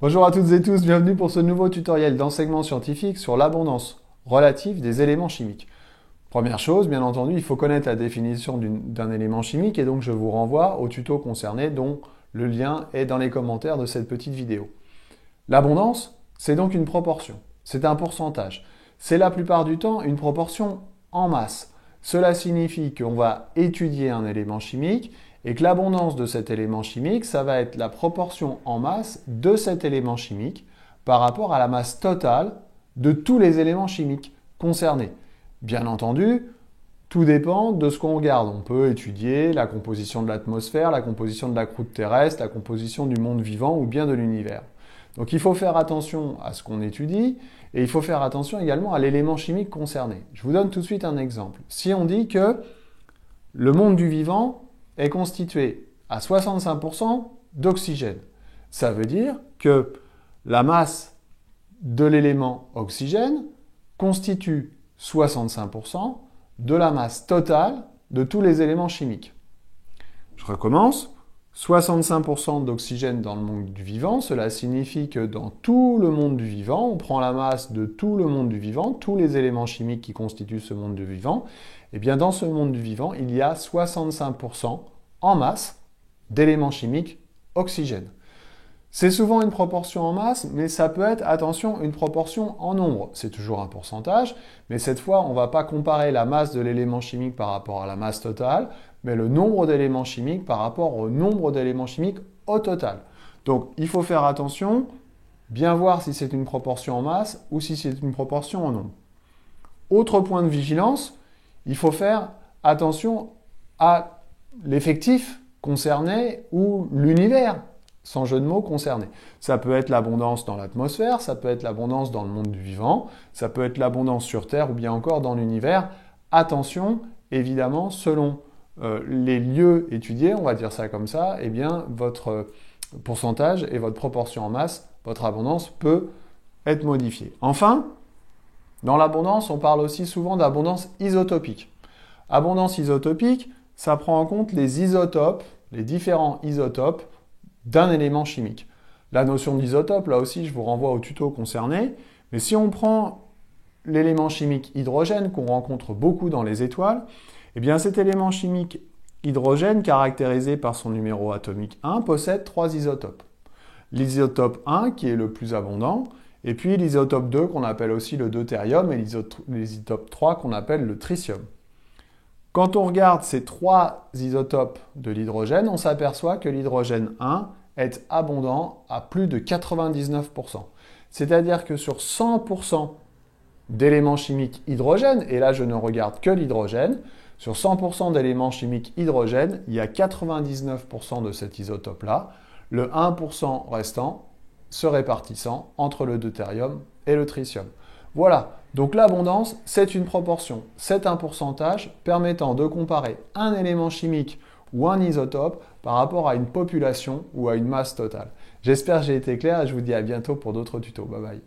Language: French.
Bonjour à toutes et tous, bienvenue pour ce nouveau tutoriel d'enseignement scientifique sur l'abondance relative des éléments chimiques. Première chose, bien entendu, il faut connaître la définition d'un élément chimique et donc je vous renvoie au tuto concerné dont le lien est dans les commentaires de cette petite vidéo. L'abondance, c'est donc une proportion, c'est un pourcentage. C'est la plupart du temps une proportion en masse. Cela signifie qu'on va étudier un élément chimique et que l'abondance de cet élément chimique, ça va être la proportion en masse de cet élément chimique par rapport à la masse totale de tous les éléments chimiques concernés. Bien entendu, tout dépend de ce qu'on regarde. On peut étudier la composition de l'atmosphère, la composition de la croûte terrestre, la composition du monde vivant ou bien de l'univers. Donc il faut faire attention à ce qu'on étudie et il faut faire attention également à l'élément chimique concerné. Je vous donne tout de suite un exemple. Si on dit que le monde du vivant est constitué à 65% d'oxygène, ça veut dire que la masse de l'élément oxygène constitue 65% de la masse totale de tous les éléments chimiques. Je recommence. 65% d'oxygène dans le monde du vivant, cela signifie que dans tout le monde du vivant, on prend la masse de tout le monde du vivant, tous les éléments chimiques qui constituent ce monde du vivant, et bien dans ce monde du vivant, il y a 65% en masse d'éléments chimiques oxygène. C'est souvent une proportion en masse, mais ça peut être, attention, une proportion en nombre. C'est toujours un pourcentage, mais cette fois, on ne va pas comparer la masse de l'élément chimique par rapport à la masse totale, mais le nombre d'éléments chimiques par rapport au nombre d'éléments chimiques au total. Donc, il faut faire attention, bien voir si c'est une proportion en masse ou si c'est une proportion en nombre. Autre point de vigilance, il faut faire attention à l'effectif concerné ou l'univers, sans jeu de mots, concerné. Ça peut être l'abondance dans l'atmosphère, ça peut être l'abondance dans le monde du vivant, ça peut être l'abondance sur Terre ou bien encore dans l'univers. Attention, évidemment, selon les lieux étudiés, on va dire ça comme ça, eh bien, votre pourcentage et votre proportion en masse, votre abondance peut être modifiée. Enfin, dans l'abondance, on parle aussi souvent d'abondance isotopique. Abondance isotopique, ça prend en compte les isotopes, les différents isotopes d'un élément chimique. La notion d'isotope, là aussi, je vous renvoie au tuto concerné, mais si on prend l'élément chimique hydrogène qu'on rencontre beaucoup dans les étoiles, eh bien cet élément chimique hydrogène, caractérisé par son numéro atomique 1, possède 3 isotopes. L'isotope 1, qui est le plus abondant, et puis l'isotope 2, qu'on appelle aussi le deutérium, et l'isotope 3, qu'on appelle le tritium. Quand on regarde ces 3 isotopes de l'hydrogène, on s'aperçoit que l'hydrogène 1 est abondant à plus de 99%. C'est-à-dire que sur 100% d'éléments chimiques hydrogène, et là je ne regarde que l'hydrogène, sur 100% d'éléments chimiques hydrogène, il y a 99% de cet isotope-là, le 1% restant se répartissant entre le deutérium et le tritium. Voilà, donc l'abondance, c'est une proportion, c'est un pourcentage permettant de comparer un élément chimique ou un isotope par rapport à une population ou à une masse totale. J'espère que j'ai été clair et je vous dis à bientôt pour d'autres tutos. Bye bye.